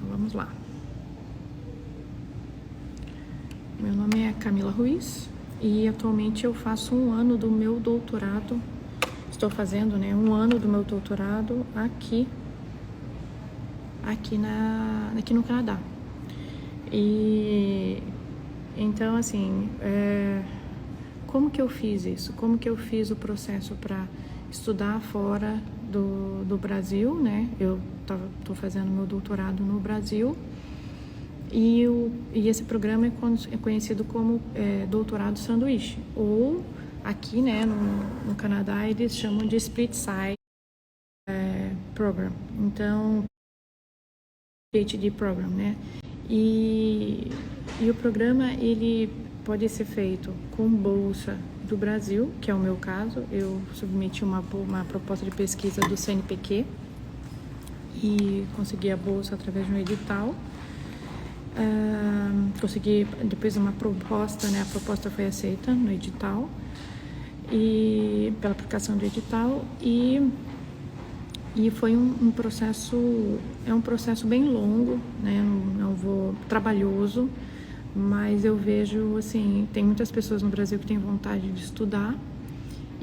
Vamos lá. Meu nome é Camila Ruiz e atualmente eu faço 1 ano do meu doutorado. Estou fazendo, 1 ano do meu doutorado aqui no Canadá. E então, assim, como que eu fiz isso? Como que eu fiz o processo para estudar fora do Brasil, né? Eu estou fazendo meu doutorado no Brasil e esse programa é conhecido como doutorado sanduíche, ou aqui, né, no Canadá eles chamam de split side program. Então, PhD program, né? E o programa ele pode ser feito com bolsa do Brasil, que é o meu caso. Eu submeti uma proposta de pesquisa do CNPq e consegui a bolsa através de um edital. Consegui depois uma proposta, né? A proposta foi aceita no edital e pela aplicação do edital e foi um processo, um processo bem longo, né? Não vou trabalhoso, mas eu vejo, assim, tem muitas pessoas no Brasil que têm vontade de estudar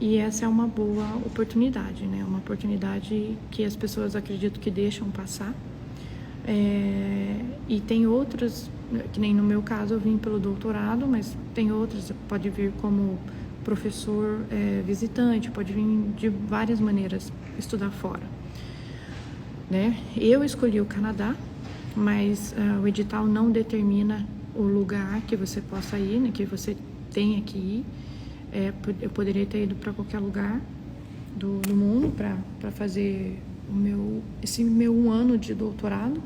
e essa é uma boa oportunidade, né? Uma oportunidade que as pessoas acredito que deixam passar. E tem outros, que nem no meu caso eu vim pelo doutorado, mas tem outros, pode vir como professor visitante, pode vir de várias maneiras estudar fora, né? Eu escolhi o Canadá, mas o edital não determina o lugar que você possa ir, né, que você tenha que ir. Eu poderia ter ido para qualquer lugar do mundo para fazer esse meu 1 ano de doutorado.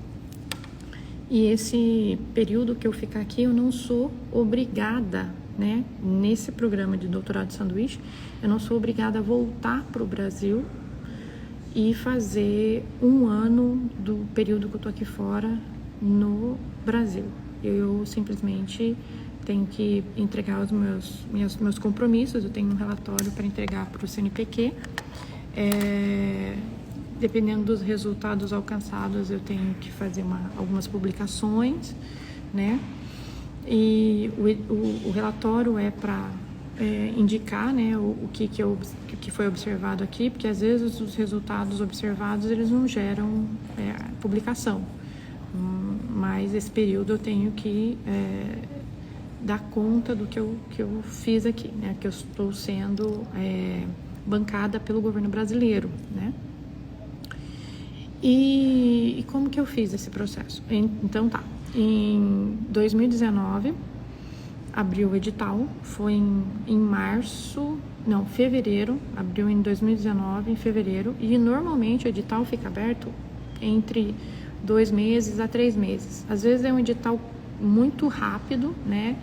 E esse período que eu ficar aqui, eu não sou obrigada, né? Nesse programa de doutorado de sanduíche, eu não sou obrigada a voltar para o Brasil e fazer 1 ano do período que eu tô aqui fora no Brasil. Eu simplesmente tenho que entregar os meus compromissos, eu tenho um relatório para entregar para o CNPq. Dependendo dos resultados alcançados, eu tenho que fazer algumas publicações, né? E o relatório é para indicar, né, o que foi observado aqui, porque às vezes os resultados observados eles não geram publicação, mas esse período eu tenho que dar conta do que eu fiz aqui, né? Que eu estou sendo bancada pelo governo brasileiro, né? E como que eu fiz esse processo? Então tá, em 2019 abriu o edital, foi em fevereiro, abriu em 2019, em fevereiro, e normalmente o edital fica aberto entre 2 meses a 3 meses. Às vezes é um edital muito rápido, né?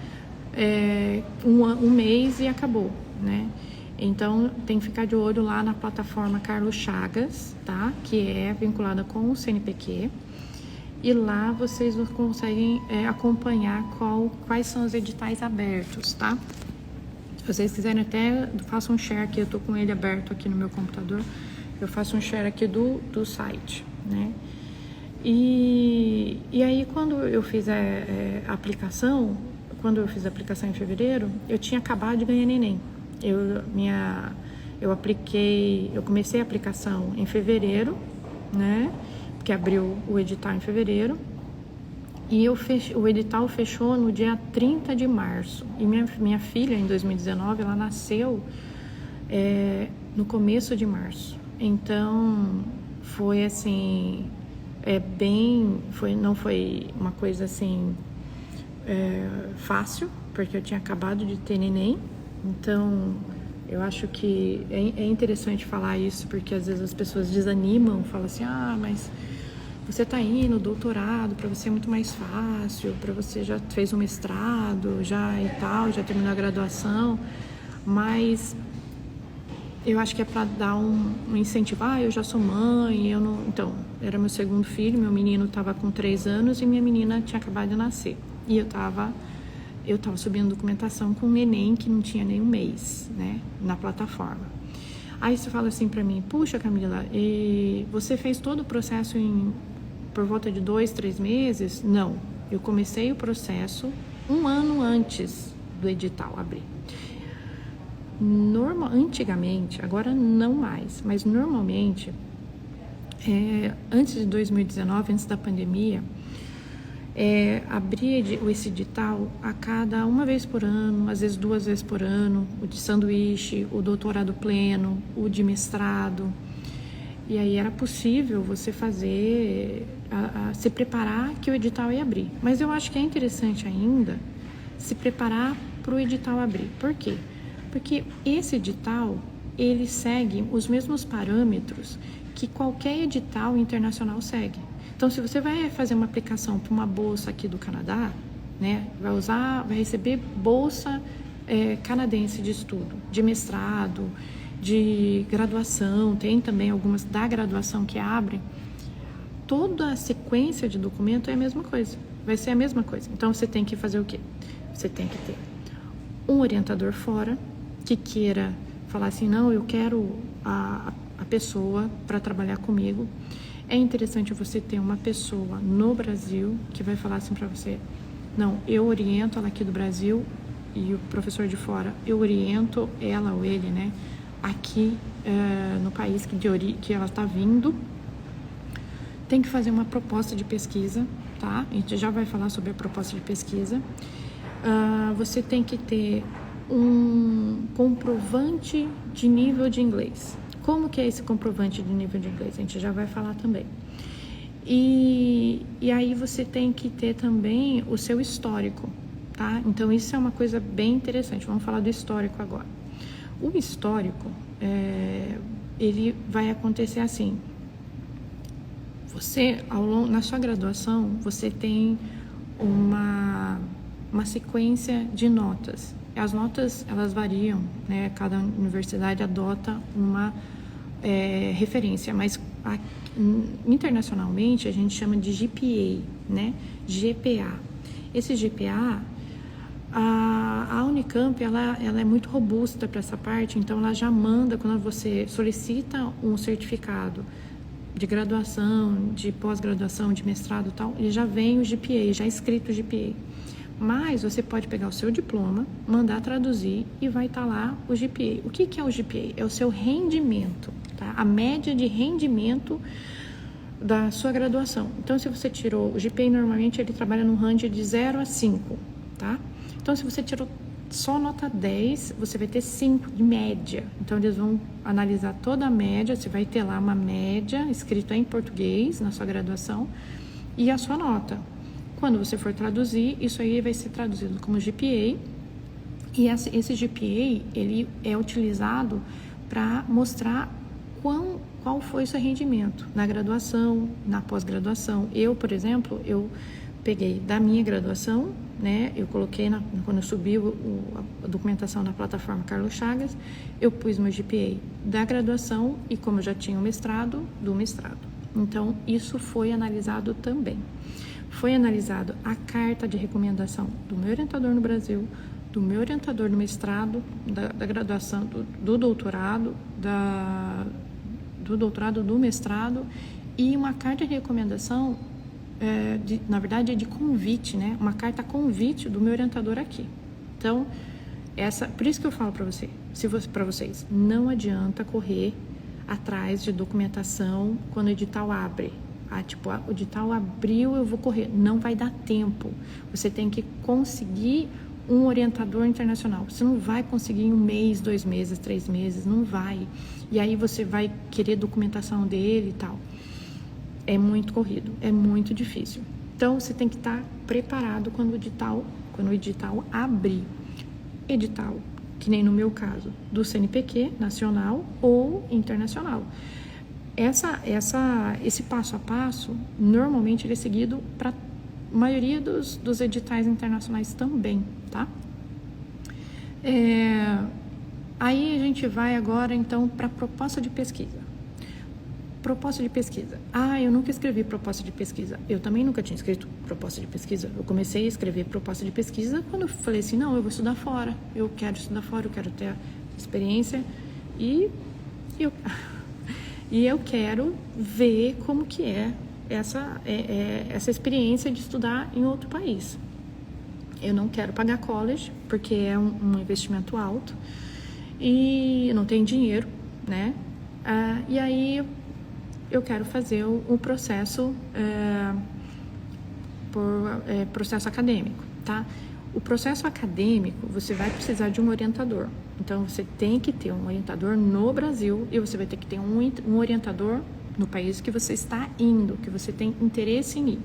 Um mês e acabou, né? Então, tem que ficar de olho lá na plataforma Carlos Chagas, tá? Que é vinculada com o CNPq. E lá vocês conseguem acompanhar quais são os editais abertos, tá? Se vocês quiserem até, faço um share aqui, eu tô com ele aberto aqui no meu computador. Eu faço um share aqui do site, né? E aí, quando eu fiz a aplicação, em fevereiro, eu tinha acabado de ganhar neném. Eu comecei a aplicação em fevereiro, né? Porque abriu o edital em fevereiro. E o edital fechou no dia 30 de março. E minha filha, em 2019, ela nasceu no começo de março. Então, foi assim, não foi uma coisa assim fácil, porque eu tinha acabado de ter neném. Então, eu acho que é interessante falar isso, porque às vezes as pessoas desanimam, falam assim, mas você está aí no doutorado, para você é muito mais fácil, para você já fez um mestrado, já terminou a graduação, mas eu acho que é para dar um incentivo, eu já sou mãe, então, era meu segundo filho, meu menino estava com 3 anos e minha menina tinha acabado de nascer, e eu estava subindo documentação com um neném que não tinha nem 1 mês, né, na plataforma. Aí você fala assim para mim, puxa, Camila, você fez todo o processo por volta de 2, 3 meses, não. Eu comecei o processo 1 ano antes do edital abrir. Antigamente, agora não mais, mas normalmente, antes de 2019, antes da pandemia, abria esse edital a cada 1 vez por ano, às vezes 2 vezes por ano, o de sanduíche, o doutorado pleno, o de mestrado. E aí era possível você fazer, se preparar que o edital ia abrir. Mas eu acho que é interessante ainda se preparar para o edital abrir. Por quê? Porque esse edital, ele segue os mesmos parâmetros que qualquer edital internacional segue. Então, se você vai fazer uma aplicação para uma bolsa aqui do Canadá, né, vai receber bolsa canadense de estudo, de mestrado, de graduação, tem também algumas da graduação que abrem, toda a sequência de documento é a mesma coisa, vai ser a mesma coisa. Então, você tem que fazer o quê? Você tem que ter um orientador fora, que queira falar assim, não, eu quero a pessoa para trabalhar comigo. É interessante você ter uma pessoa no Brasil que vai falar assim para você, não, eu oriento ela aqui do Brasil e o professor de fora, eu oriento ela ou ele, né, aqui no país que ela está vindo. Tem que fazer uma proposta de pesquisa, tá? A gente já vai falar sobre a proposta de pesquisa. Você tem que ter um comprovante de nível de inglês. Como que é esse comprovante de nível de inglês? A gente já vai falar também. E aí você tem que ter também o seu histórico, tá? Então, isso é uma coisa bem interessante. Vamos falar do histórico agora. O histórico, ele vai acontecer assim. Você, na sua graduação, você tem uma sequência de notas. As notas, elas variam, né? Cada universidade adota uma referência, mas internacionalmente a gente chama de GPA, né? GPA. Esse GPA, a Unicamp, ela é muito robusta para essa parte, então ela já manda, quando você solicita um certificado de graduação, de pós-graduação, de mestrado e tal, ele já vem o GPA, já escrito o GPA. Mas você pode pegar o seu diploma, mandar traduzir e vai estar lá o GPA. O que é o GPA? É o seu rendimento, tá? A média de rendimento da sua graduação. Então, se você tirou o GPA, normalmente ele trabalha no range de 0 a 5, tá? Então, se você tirou só nota 10, você vai ter 5 de média. Então, eles vão analisar toda a média, você vai ter lá uma média escrita em português na sua graduação e a sua nota. Quando você for traduzir, isso aí vai ser traduzido como GPA, e esse GPA, ele é utilizado para mostrar qual foi o seu rendimento na graduação, na pós-graduação. Eu, por exemplo, peguei da minha graduação, né, eu coloquei, quando eu subi a documentação na plataforma Carlos Chagas, eu pus meu GPA da graduação e como eu já tinha o mestrado, do mestrado. Então, isso foi analisado também. Foi analisado a carta de recomendação do meu orientador no Brasil, do meu orientador no mestrado, da graduação, do doutorado, do mestrado, e uma carta de recomendação, na verdade é de convite, né? Uma carta convite do meu orientador aqui. Então, por isso que eu falo para vocês, não adianta correr atrás de documentação quando o edital abre. O edital abriu, eu vou correr. Não vai dar tempo. Você tem que conseguir um orientador internacional. Você não vai conseguir em 1 mês, 2 meses, 3 meses, não vai. E aí você vai querer documentação dele e tal. É muito corrido, é muito difícil. Então, você tem que estar preparado quando o edital abrir. Edital, que nem no meu caso, do CNPq, nacional ou internacional. Esse passo a passo, normalmente ele é seguido para a maioria dos editais internacionais também, tá? Aí a gente vai agora, então, para a proposta de pesquisa. Proposta de pesquisa. Eu nunca escrevi proposta de pesquisa. Eu também nunca tinha escrito proposta de pesquisa. Eu comecei a escrever proposta de pesquisa quando eu falei assim, não, eu vou estudar fora. Eu quero estudar fora, eu quero ter a experiência e eu quero ver como que é essa experiência de estudar em outro país. Eu não quero pagar college, porque é um investimento alto e eu não tenho dinheiro, né? E aí eu quero fazer o processo processo acadêmico, tá? O processo acadêmico, você vai precisar de um orientador. Então, você tem que ter um orientador no Brasil e você vai ter que ter um orientador no país que você está indo, que você tem interesse em ir.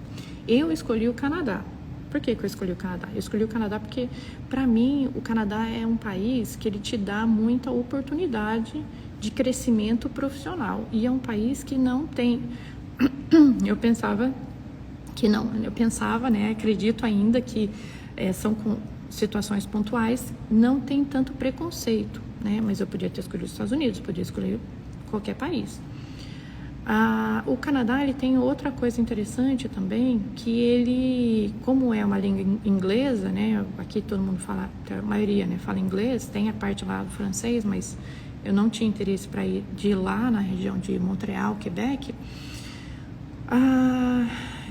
Eu escolhi o Canadá. Por que eu escolhi o Canadá? Eu escolhi o Canadá porque, para mim, o Canadá é um país que ele te dá muita oportunidade de crescimento profissional. E é um país que não tem... Eu pensava que não. Eu pensava, né? Acredito ainda que são situações pontuais, não tem tanto preconceito, né? Mas eu podia ter escolhido os Estados Unidos, podia escolher qualquer país. O Canadá, ele tem outra coisa interessante também, que ele, como é uma língua inglesa, né? Aqui todo mundo fala, a maioria, né, fala inglês, tem a parte lá do francês, mas eu não tinha interesse para ir de lá na região de Montreal, Quebec.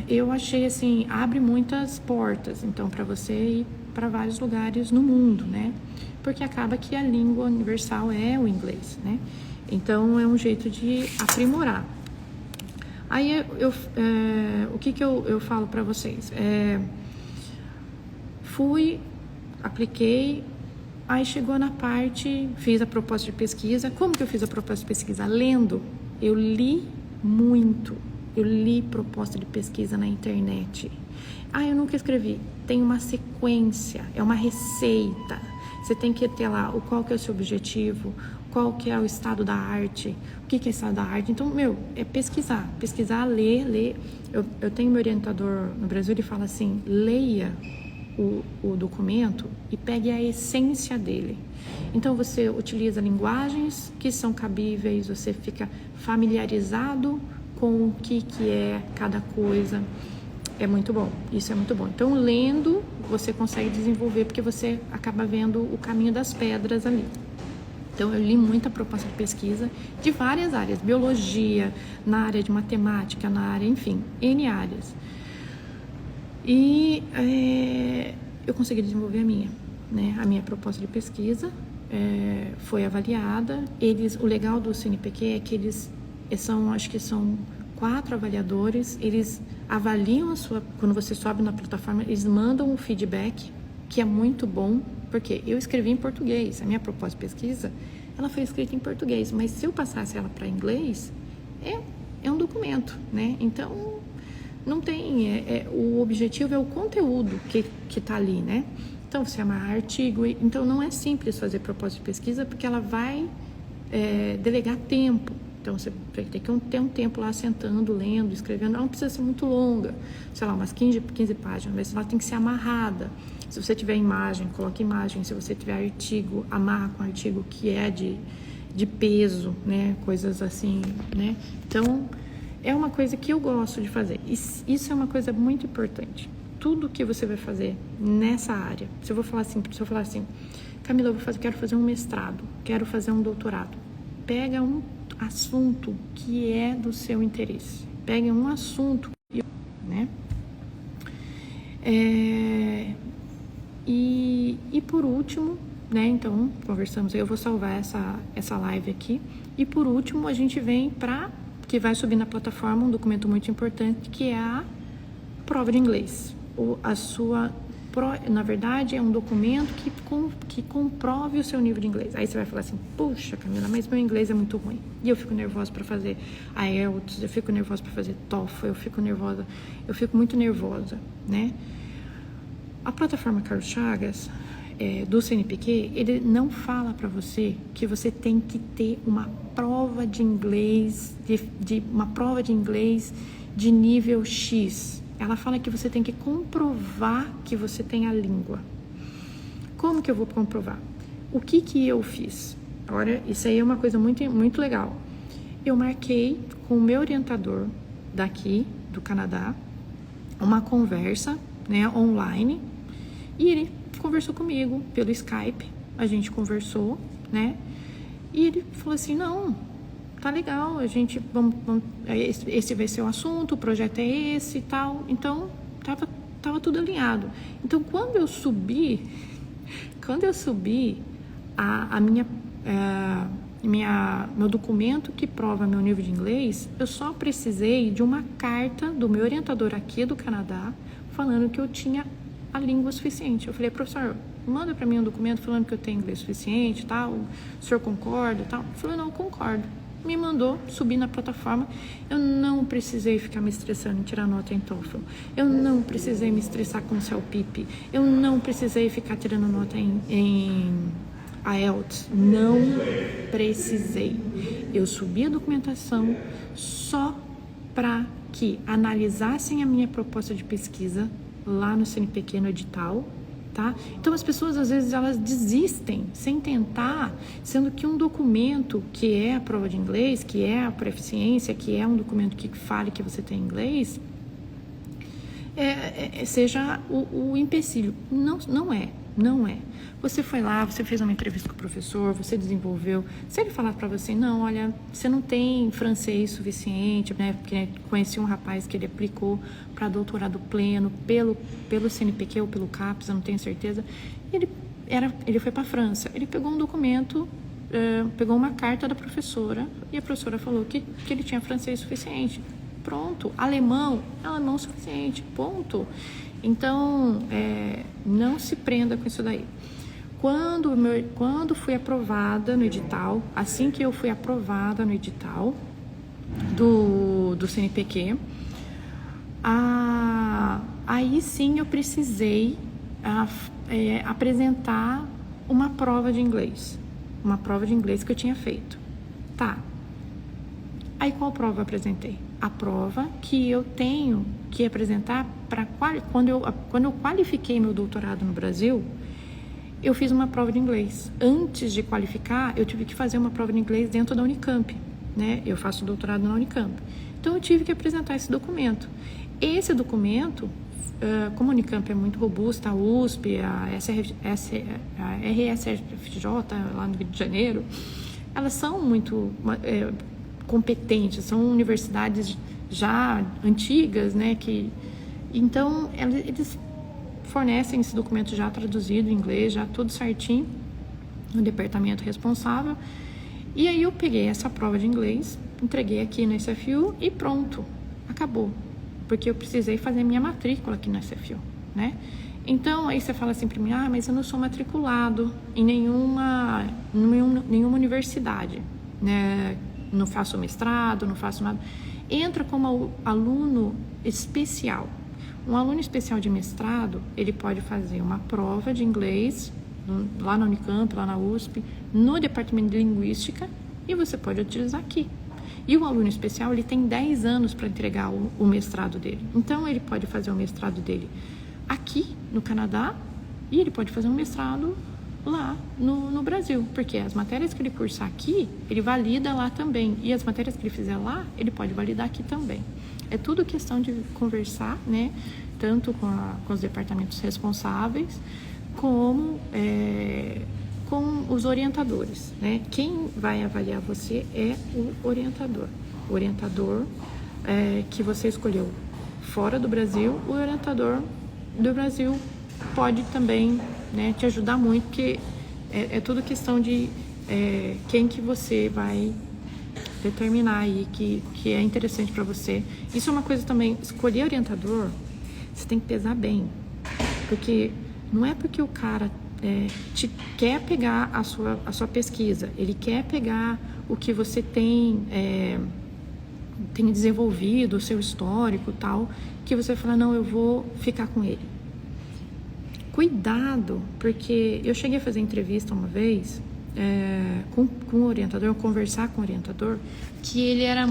Eu achei assim, abre muitas portas, então, para você ir para vários lugares no mundo, né? Porque acaba que a língua universal é o inglês, né? Então, é um jeito de aprimorar. Aí, o que eu falo para vocês? Apliquei, aí chegou na parte, fiz a proposta de pesquisa. Como que eu fiz a proposta de pesquisa? Lendo. Eu li muito. Eu li proposta de pesquisa na internet. Eu nunca escrevi. Tem uma sequência, é uma receita. Você tem que ter lá qual que é o seu objetivo, qual que é o estado da arte, o que é estado da arte. Então, é pesquisar, ler. Eu tenho meu orientador no Brasil, ele fala assim, leia o documento e pegue a essência dele. Então, você utiliza linguagens que são cabíveis, você fica familiarizado com o que é cada coisa. É muito bom, isso é muito bom. Então, lendo, você consegue desenvolver, porque você acaba vendo o caminho das pedras ali. Então, eu li muita proposta de pesquisa de várias áreas, biologia, na área de matemática, na área, enfim, N áreas. E eu consegui desenvolver a minha proposta de pesquisa, foi avaliada. O legal do CNPq é que eles acho que são 4 avaliadores, eles avaliam quando você sobe na plataforma, eles mandam um feedback, que é muito bom, porque eu escrevi em português, a minha proposta de pesquisa, ela foi escrita em português, mas se eu passasse ela para inglês, é um documento, né? Então, não tem, o objetivo é o conteúdo que tá ali, né? Então, você amarra artigo, então não é simples fazer proposta de pesquisa, porque ela vai delegar tempo. Então, você vai ter que ter um tempo lá sentando, lendo, escrevendo. Ela não precisa ser muito longa, sei lá, umas 15 páginas, mas ela tem que ser amarrada. Se você tiver imagem, coloque imagem. Se você tiver artigo, amarra com artigo que é de peso, né? Coisas assim, né? Então, é uma coisa que eu gosto de fazer. Isso é uma coisa muito importante. Tudo que você vai fazer nessa área. Se eu falar assim, Camila, quero fazer um mestrado, quero fazer um doutorado. Pega um assunto que é do seu interesse. Pegue um assunto, né? E por último, né? Então, conversamos. Eu vou salvar essa live aqui. E por último, a gente vem que vai subir na plataforma um documento muito importante, que é a prova de inglês. Na verdade, é um documento que comprove o seu nível de inglês. Aí você vai falar assim, puxa, Camila, mas meu inglês é muito ruim. E eu fico nervosa para fazer IELTS, eu fico nervosa para fazer TOEFL, eu fico muito nervosa, né? A plataforma Carlos Chagas, do CNPq, ele não fala para você que você tem que ter uma prova de inglês, uma prova de inglês de nível X. Ela fala que você tem que comprovar que você tem a língua. Como que eu vou comprovar? O que eu fiz? Agora, isso aí é uma coisa muito, muito legal. Eu marquei com o meu orientador daqui, do Canadá, uma conversa, né, online, e ele conversou comigo pelo Skype, a gente conversou, né, e ele falou assim, não, tá legal, a gente, esse vai ser o assunto, o projeto é esse e tal. Então, tava tudo alinhado. Então, quando eu subi meu documento que prova meu nível de inglês, eu só precisei de uma carta do meu orientador aqui do Canadá, falando que eu tinha a língua suficiente. Eu falei, professor, manda para mim um documento falando que eu tenho inglês suficiente, tal, o senhor concorda, tal? Ele falou, não, concordo. Me mandou, subi na plataforma, eu não precisei ficar me estressando em tirar nota em TOEFL, eu não precisei me estressar com o CELPIP, eu não precisei ficar tirando nota em IELTS, não precisei. Eu subi a documentação só para que analisassem a minha proposta de pesquisa lá no CNPq, no edital, tá? Então, as pessoas, às vezes, elas desistem sem tentar, sendo que um documento que é a prova de inglês, que é a proficiência, que é um documento que fale que você tem inglês, seja o empecilho. Não é. Você foi lá, você fez uma entrevista com o professor, você desenvolveu. Se ele falar para você, não, olha, você não tem francês suficiente, né? Porque conheci um rapaz que ele aplicou para doutorado pleno pelo CNPq ou pelo CAPES, eu não tenho certeza. Ele foi para a França. Ele pegou um documento, pegou uma carta da professora e a professora falou que ele tinha francês suficiente. Pronto. Alemão suficiente. Ponto. Então, não se prenda com isso daí. Quando fui aprovada no edital, assim que eu fui aprovada no edital do CNPq, aí sim eu precisei apresentar uma prova de inglês. Uma prova de inglês que eu tinha feito. Tá. Aí qual prova eu apresentei? A prova que eu tenho que apresentar quando eu qualifiquei meu doutorado no Brasil, eu fiz uma prova de inglês. Antes de qualificar, eu tive que fazer uma prova de inglês dentro da Unicamp, né? Eu faço doutorado na Unicamp. Então, eu tive que apresentar esse documento. Esse documento, como a Unicamp é muito robusta, a USP, a RSFJ, lá no Rio de Janeiro, elas são muito competentes, são universidades já antigas, né? Então, eles fornecem esse documento já traduzido em inglês, já tudo certinho, no departamento responsável. E aí eu peguei essa prova de inglês, entreguei aqui no SFU e pronto, acabou. Porque eu precisei fazer minha matrícula aqui no SFU, né? Então, aí você fala assim para mim, mas eu não sou matriculado em nenhuma universidade, né? Não faço mestrado, não faço nada. Entra como aluno especial. Um aluno especial de mestrado, ele pode fazer uma prova de inglês lá na Unicamp, lá na USP, no departamento de linguística, e você pode utilizar aqui. E o aluno especial, ele tem 10 anos para entregar o mestrado dele. Então, ele pode fazer o mestrado dele aqui, no Canadá, e ele pode fazer um mestrado lá no Brasil, porque as matérias que ele cursar aqui, ele valida lá também, e as matérias que ele fizer lá, ele pode validar aqui também. É tudo questão de conversar, né, tanto com os departamentos responsáveis, como com os orientadores, né? Quem vai avaliar você é o orientador. O orientador que você escolheu fora do Brasil, o orientador do Brasil pode também, né, te ajudar muito, porque é tudo questão de quem que você vai determinar aí que é interessante para você. Isso é uma coisa também, escolher orientador, você tem que pesar bem, porque não é porque o cara quer pegar a sua pesquisa, ele quer pegar o que você tem desenvolvido, o seu histórico e tal, que você fala, não, eu vou ficar com ele. Cuidado, porque eu cheguei a fazer entrevista uma vez com o orientador, conversar com o orientador, que ele era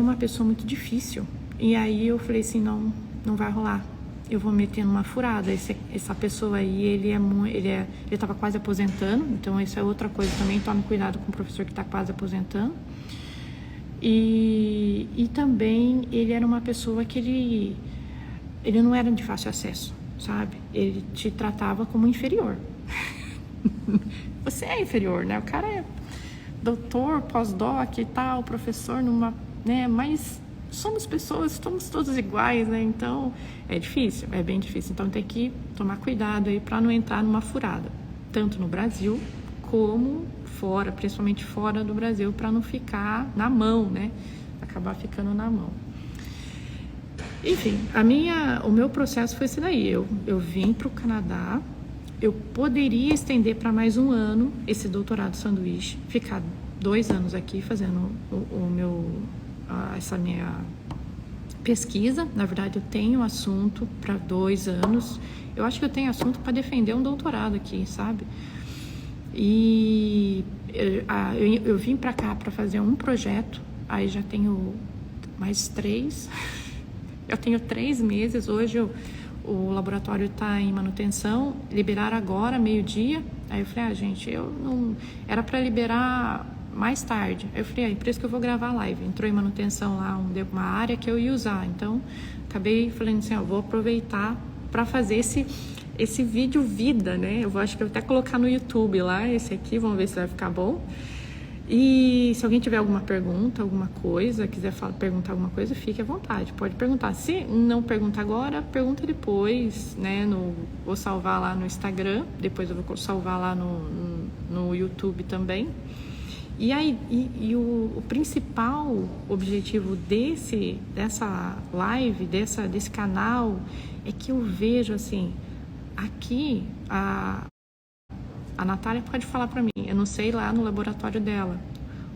uma pessoa muito difícil. E aí eu falei assim, não vai rolar. Eu vou meter numa furada. Essa pessoa aí, ele estava quase aposentando, então isso é outra coisa também. Tome cuidado com o professor que está quase aposentando. E também ele era uma pessoa que ele não era de fácil acesso, sabe? Ele te tratava como inferior. Você é inferior, né? O cara doutor, pós-doc e tal, professor numa, né? Mas somos pessoas, estamos todos iguais, né? Então é difícil, é bem difícil. Então tem que tomar cuidado aí para não entrar numa furada, tanto no Brasil como fora, principalmente fora do Brasil, para não ficar na mão, né? Acabar ficando na mão. Enfim, o meu processo foi esse daí. Eu vim para o Canadá. Eu poderia estender para mais um ano esse doutorado sanduíche, ficar 2 anos aqui fazendo essa minha pesquisa. Na verdade, eu tenho assunto para 2 anos. Eu acho que eu tenho assunto para defender um doutorado aqui, sabe? E eu vim para cá para fazer um projeto, aí já tenho mais 3. Eu tenho 3 meses, hoje o laboratório está em manutenção, liberaram agora, meio-dia. Aí eu falei, gente, eu não... Era para liberar mais tarde. Aí eu falei, por isso que eu vou gravar a live. Entrou em manutenção lá uma área que eu ia usar. Então, acabei falando assim, vou aproveitar para fazer esse vídeo vida, né? Acho que eu vou até colocar no YouTube lá, esse aqui, vamos ver se vai ficar bom. E se alguém tiver alguma pergunta, alguma coisa, quiser perguntar alguma coisa, fique à vontade, pode perguntar. Se não pergunta agora, pergunta depois, né? Vou salvar lá no Instagram, depois eu vou salvar lá no YouTube também. E aí, o principal objetivo dessa live, desse canal, é que eu vejo assim, aqui a Natália pode falar para mim, eu não sei lá no laboratório dela,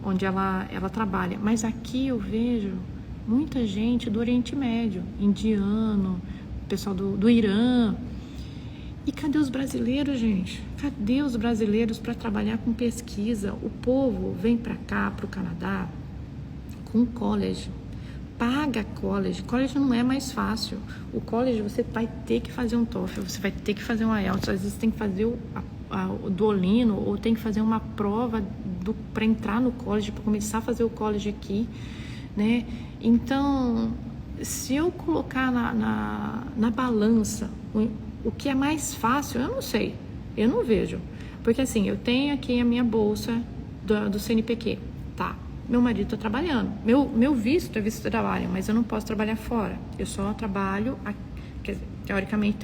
onde ela trabalha, mas aqui eu vejo muita gente do Oriente Médio, indiano, pessoal do Irã. E cadê os brasileiros, gente? Cadê os brasileiros para trabalhar com pesquisa? O povo vem para cá, para o Canadá, com college, paga college. College não é mais fácil. O college você vai ter que fazer um TOEFL, você vai ter que fazer um IELTS, às vezes tem que fazer o Duolingo, ou tem que fazer uma prova para entrar no college, para começar a fazer o college aqui, né? Então, se eu colocar na balança o que é mais fácil, eu não sei, eu não vejo. Porque assim, eu tenho aqui a minha bolsa do CNPq, tá? Meu marido está trabalhando, meu visto é visto de trabalho, mas eu não posso trabalhar fora. Eu só trabalho, teoricamente,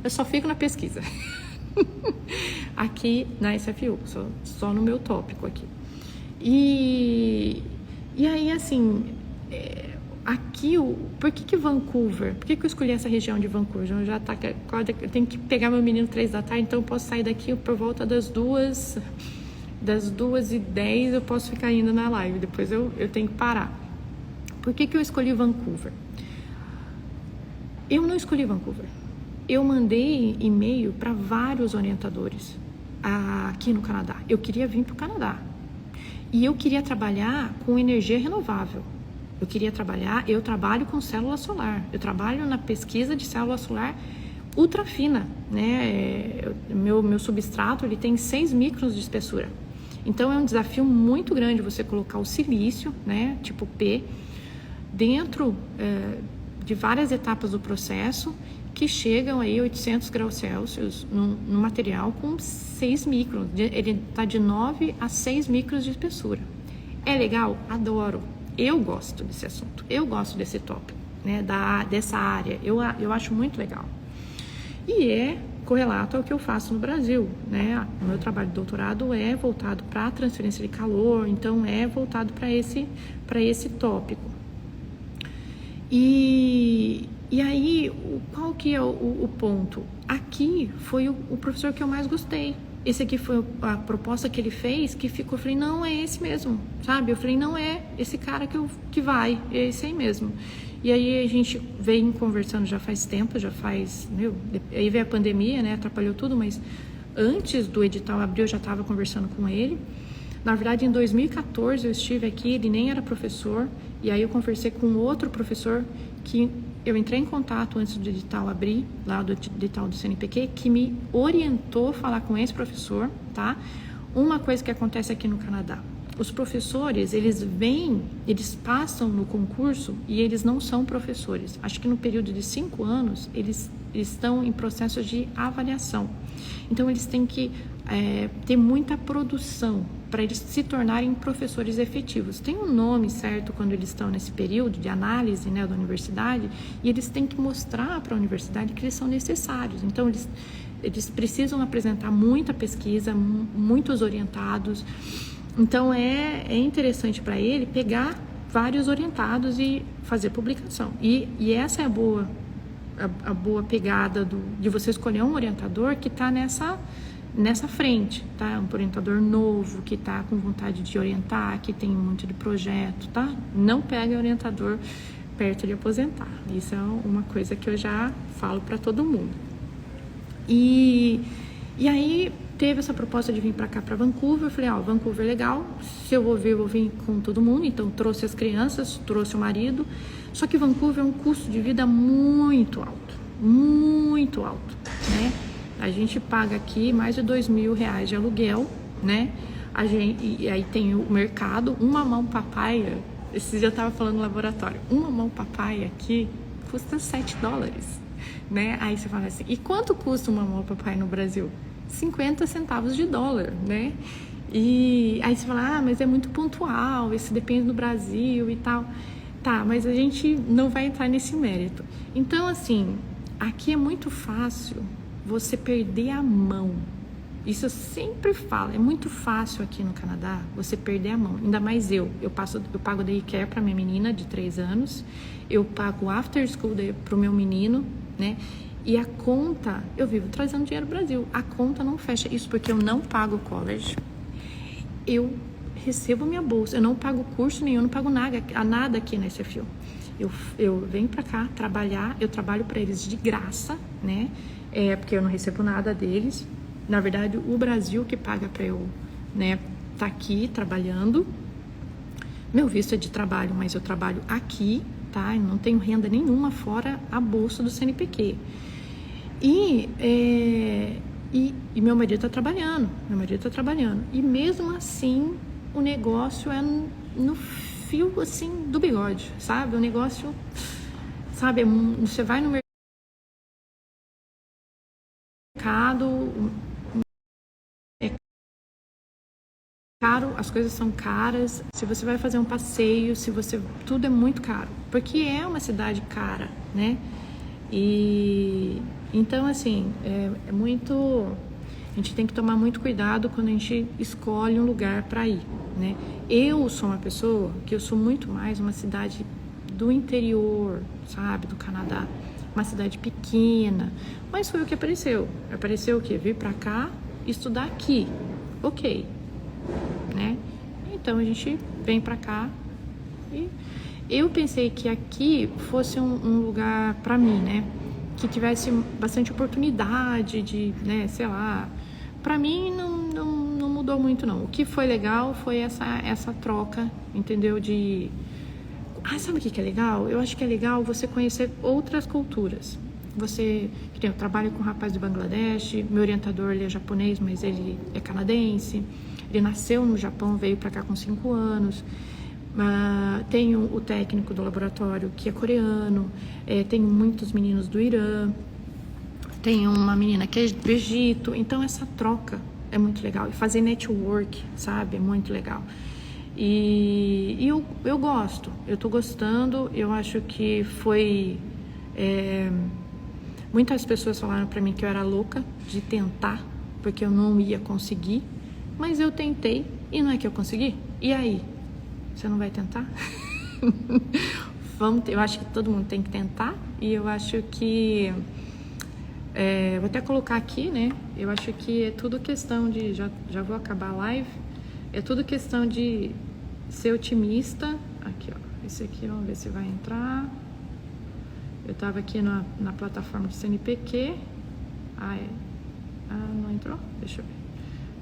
eu só fico na pesquisa. Aqui na SFU, só no meu tópico aqui. E aí, assim, aqui, por que Vancouver? Por que eu escolhi essa região de Vancouver? Eu já eu tenho que pegar meu menino 3 da tarde, então eu posso sair daqui por volta das 2h10, eu posso ficar ainda na live, depois eu tenho que parar. Por que eu escolhi Vancouver? Eu não escolhi Vancouver. Eu mandei e-mail para vários orientadores aqui no Canadá. Eu queria vir para o Canadá. E eu queria trabalhar com energia renovável. Eu trabalho com célula solar. Eu trabalho na pesquisa de célula solar ultra fina, né? Meu substrato, ele tem 6 microns de espessura. Então, é um desafio muito grande você colocar o silício, né? Tipo P, dentro de várias etapas do processo, que chegam aí a 800 graus Celsius no material com 6 microns. Ele está de 9 a 6 microns de espessura. É legal? Adoro. Eu gosto desse assunto. Eu gosto desse tópico, né? Dessa área. Eu acho muito legal. E é correlato ao que eu faço no Brasil, né? O meu trabalho de doutorado é voltado para a transferência de calor, então é voltado para esse tópico. E aí, qual que é o ponto? Aqui foi o professor que eu mais gostei. Esse aqui foi a proposta que ele fez, que ficou, eu falei, não, é esse mesmo, sabe? Eu falei, não, é esse cara que vai, é esse aí mesmo. E aí a gente vem conversando já faz tempo, aí veio a pandemia, né? Atrapalhou tudo, mas antes do edital abrir eu já estava conversando com ele. Na verdade, em 2014 eu estive aqui, ele nem era professor, e aí eu conversei com outro professor que eu entrei em contato antes do edital abrir, lá do edital do CNPq, que me orientou a falar com esse professor, tá? Uma coisa que acontece aqui no Canadá, os professores, eles passam no concurso e eles não são professores. Acho que no período de 5 anos, eles estão em processo de avaliação. Então, eles têm que ter muita produção, para eles se tornarem professores efetivos. Tem um nome certo quando eles estão nesse período de análise, né, da universidade, e eles têm que mostrar para a universidade que eles são necessários. Então, eles precisam apresentar muita pesquisa, muitos orientados. Então, é interessante para ele pegar vários orientados e fazer publicação. E essa é a boa pegada de você escolher um orientador que está nessa frente, tá? Um orientador novo, que está com vontade de orientar, que tem um monte de projeto, tá? Não pega orientador perto de aposentar. Isso é uma coisa que eu já falo para todo mundo. E aí teve essa proposta de vir para cá, para Vancouver. Eu falei, Vancouver é legal, se eu vou vir, eu vou vir com todo mundo. Então trouxe as crianças, trouxe o marido. Só que Vancouver é um custo de vida muito alto, né? A gente paga aqui mais de R$2.000 de aluguel, né? E aí tem o mercado, uma mamão papaya. Esse dia eu tava falando no laboratório, uma mamão papaya aqui custa $7, né? Aí você fala assim, e quanto custa uma mamão papaya no Brasil? 50 centavos de dólar, né? E aí você fala, mas é muito pontual, isso depende do Brasil e tal. Tá, mas a gente não vai entrar nesse mérito. Então, assim, aqui é muito fácil você perder a mão. Isso eu sempre falo, é muito fácil aqui no Canadá você perder a mão. Ainda mais eu pago daycare para minha menina de 3 anos, eu pago after school para o meu menino, né? E a conta, eu vivo trazendo dinheiro pro Brasil, a conta não fecha. Isso porque eu não pago college, eu recebo minha bolsa, eu não pago curso nenhum, eu não pago nada aqui na SFU. Eu venho para cá trabalhar, eu trabalho para eles de graça, né? Porque eu não recebo nada deles. Na verdade, o Brasil que paga para eu, né, tá aqui trabalhando. Meu visto é de trabalho, mas eu trabalho aqui, tá? Eu não tenho renda nenhuma fora a bolsa do CNPq. E meu marido tá trabalhando, E mesmo assim, o negócio é no fio, assim, do bigode, sabe? O negócio, sabe? Você vai no mercado, é caro, as coisas são caras. Se você vai fazer um passeio, tudo é muito caro, porque é uma cidade cara, né? E então, assim, é muito. A gente tem que tomar muito cuidado quando a gente escolhe um lugar para ir, né? Eu sou uma pessoa que eu sou muito mais uma cidade do interior, sabe, do Canadá, uma cidade pequena, mas foi o que apareceu. Apareceu o quê? Vir para cá, estudar aqui, ok, né? Então a gente vem para cá e eu pensei que aqui fosse um lugar para mim, né? Que tivesse bastante oportunidade de, né, sei lá. Para mim não mudou muito não. O que foi legal foi essa troca, entendeu? Sabe o que é legal? Eu acho que é legal você conhecer outras culturas. Eu trabalho com um rapaz de Bangladesh, meu orientador ele é japonês, mas ele é canadense. Ele nasceu no Japão, veio para cá com 5 anos. Tenho o técnico do laboratório que é coreano, tenho muitos meninos do Irã, tenho uma menina que é do Egito. Então essa troca é muito legal, e fazer network, sabe, é muito legal. E eu gosto, eu tô gostando. Eu acho que foi muitas pessoas falaram para mim que eu era louca de tentar, porque eu não ia conseguir, mas eu tentei e não é que eu consegui. E aí? Você não vai tentar? Eu acho que todo mundo tem que tentar. E eu acho que vou até colocar aqui, né? Eu acho que é tudo questão de já vou acabar a live. É tudo questão de ser otimista. Aqui, ó, esse aqui, vamos ver se vai entrar. Eu tava aqui na plataforma do CNPq. Não entrou? Deixa eu ver.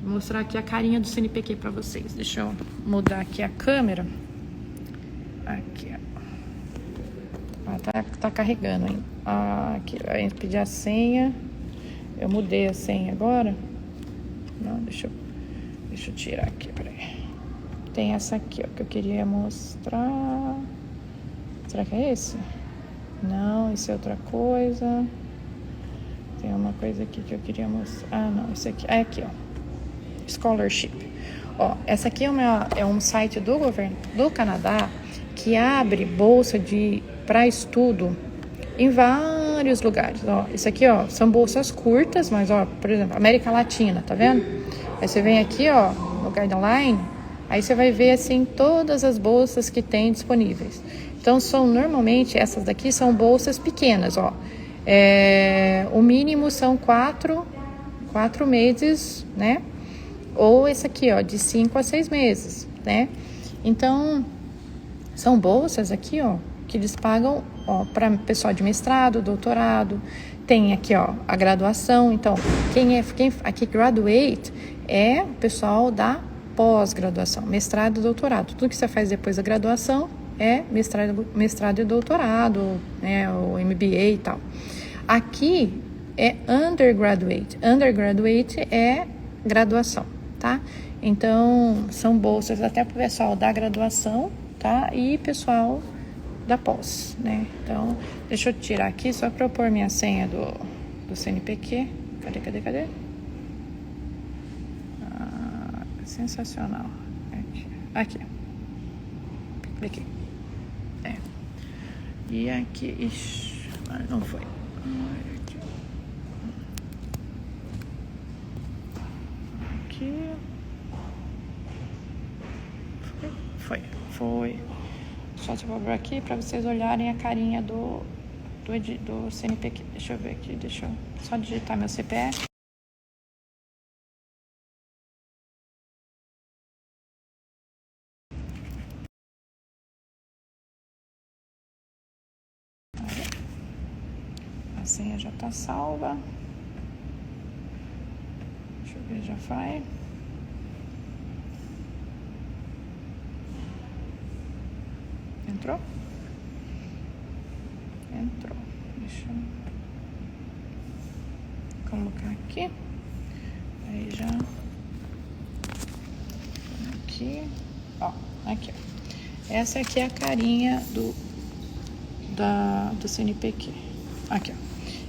Vou mostrar aqui a carinha do CNPq para vocês. Deixa eu mudar aqui a câmera. Aqui, ó. Tá carregando, hein? Aqui, vai pedir a senha. Eu mudei a senha agora. Não, deixa eu tirar aqui, peraí. Tem essa aqui, ó, que eu queria mostrar. Será que é esse? Não, esse é outra coisa. Tem uma coisa aqui que eu queria mostrar. Não, esse aqui. É aqui, ó. Scholarship. Ó, essa aqui é um site do governo do Canadá que abre bolsa para estudo em vários lugares. Ó, isso aqui, ó, são bolsas curtas, mas, ó, por exemplo, América Latina, tá vendo? Aí você vem aqui, ó, no Guideline, aí você vai ver, assim, todas as bolsas que tem disponíveis. Então, normalmente, essas daqui são bolsas pequenas, ó. O mínimo são 4 meses, né? Ou esse aqui, ó, de 5 a 6 meses, né? Então, são bolsas aqui, ó, que eles pagam, ó, para pessoal de mestrado, doutorado. Tem aqui, ó, a graduação. Então, aqui graduate é o pessoal da pós-graduação, mestrado e doutorado. Tudo que você faz depois da graduação é mestrado e doutorado, né, o MBA e tal. Aqui é undergraduate. Undergraduate é graduação, tá? Então, são bolsas até para o pessoal da graduação, tá? E pessoal da pós, né? Então, deixa eu tirar aqui só para eu pôr minha senha do CNPq. Cadê? Sensacional. Aqui. Cliquei. E aqui... Ixi, não foi. Aqui. Foi. Só se eu vou aqui para vocês olharem a carinha do CNPq. Deixa eu ver aqui, deixa eu só digitar meu CPF. A senha já tá salva. Deixa eu ver, já vai. Entrou? Deixa eu colocar aqui. Aí já. Aqui. Ó, aqui. Essa aqui é a carinha do CNPq. Aqui, ó.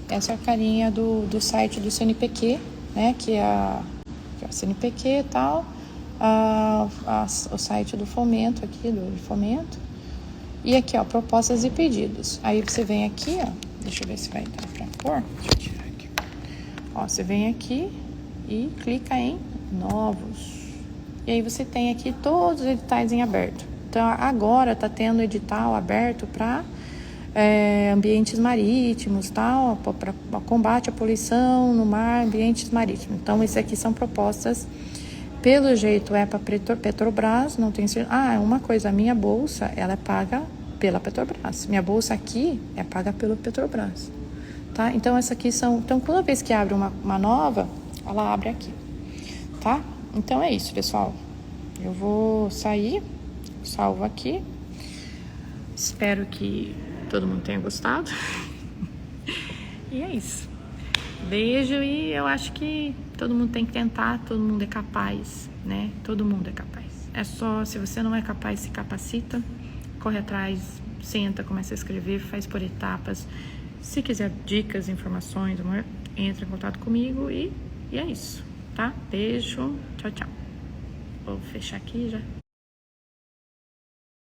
Essa é a carinha do site do CNPq, né? Que é a CNPq e tal. O site do Fomento aqui, do Fomento. E aqui, ó, propostas e pedidos. Aí você vem aqui, ó. Deixa eu ver se vai dar pra pôr. Deixa eu tirar aqui. Ó, você vem aqui e clica em novos. E aí você tem aqui todos os editais em aberto. Então, agora tá tendo edital aberto para ambientes marítimos, tal, para combate à poluição no mar, ambientes marítimos. Então, esses aqui são propostas, pelo jeito é para Petrobras, não tenho certeza. Uma coisa, a minha bolsa, ela é paga pela Petrobras. Minha bolsa aqui é paga pelo Petrobras, tá? Então, essas aqui são... Então, toda vez que abre uma nova, ela abre aqui, tá? Então, é isso, pessoal. Eu vou sair, salvo aqui. Espero que todo mundo tenha gostado. E é isso. Beijo, e eu acho que todo mundo tem que tentar, todo mundo é capaz, né? Todo mundo é capaz. É só, se você não é capaz, se capacita, corre atrás, senta, começa a escrever, faz por etapas. Se quiser dicas, informações, amor, entra em contato comigo e é isso, tá? Beijo, tchau, tchau. Vou fechar aqui já.